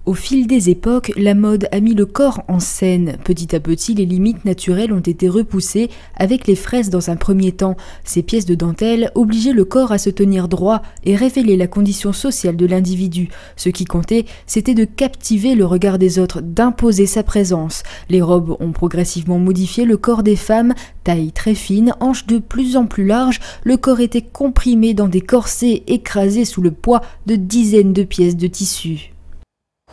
Au fil des époques, la mode a mis le corps en scène. Petit à petit, les limites naturelles ont été repoussées avec les fresses dans un premier temps. Ces pièces de dentelle obligeaient le corps à se tenir droit et révélaient la condition sociale de l'individu. Ce qui comptait, c'était de captiver le regard des autres, d'imposer sa présence. Les robes ont progressivement modifié le corps des femmes, taille très fine, hanches de plus en plus larges, le corps était comprimé dans des corsets écrasés sous le poids de dizaines de pièces de tissu.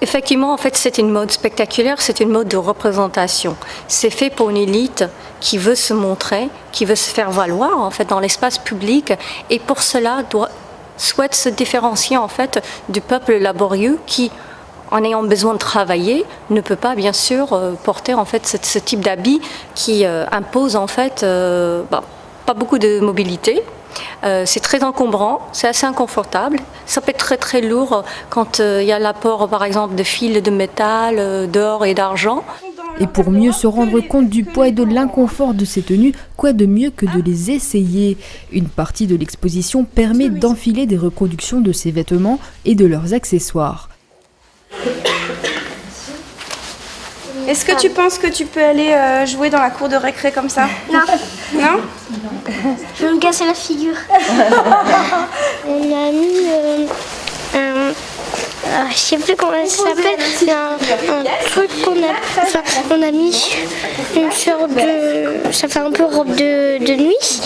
Effectivement, en fait, c'est une mode spectaculaire, c'est une mode de représentation. C'est fait pour une élite qui veut se montrer, qui veut se faire valoir en fait dans l'espace public, et pour cela souhaite se différencier en fait du peuple laborieux qui, en ayant besoin de travailler, ne peut pas bien sûr porter en fait ce type d'habit qui impose en fait pas beaucoup de mobilité. C'est très encombrant, c'est assez inconfortable, ça peut être très lourd quand il y a l'apport par exemple de fils de métal, d'or et d'argent. Et pour mieux se rendre compte du poids et de l'inconfort de ces tenues, quoi de mieux que de les essayer? Une partie de l'exposition permet d'enfiler des reproductions de ces vêtements et de leurs accessoires. Est-ce que tu penses que tu peux aller jouer dans la cour de récré comme ça? Non. Non? Je vais me casser la figure. On a mis je sais plus comment ça s'appelle, c'est un truc on a mis une sorte de, ça fait un peu robe de nuit,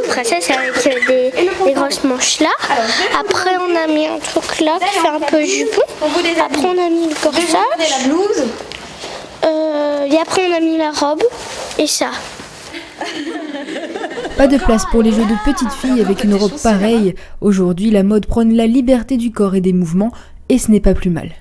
princesse avec des grosses manches là. Après on a mis un truc là qui fait un peu jupon. Après on a mis le corsage. Et après on a mis la robe et ça. Pas de place pour les jeux de petites filles avec une robe pareille. Aujourd'hui, la mode prône la liberté du corps et des mouvements, et ce n'est pas plus mal.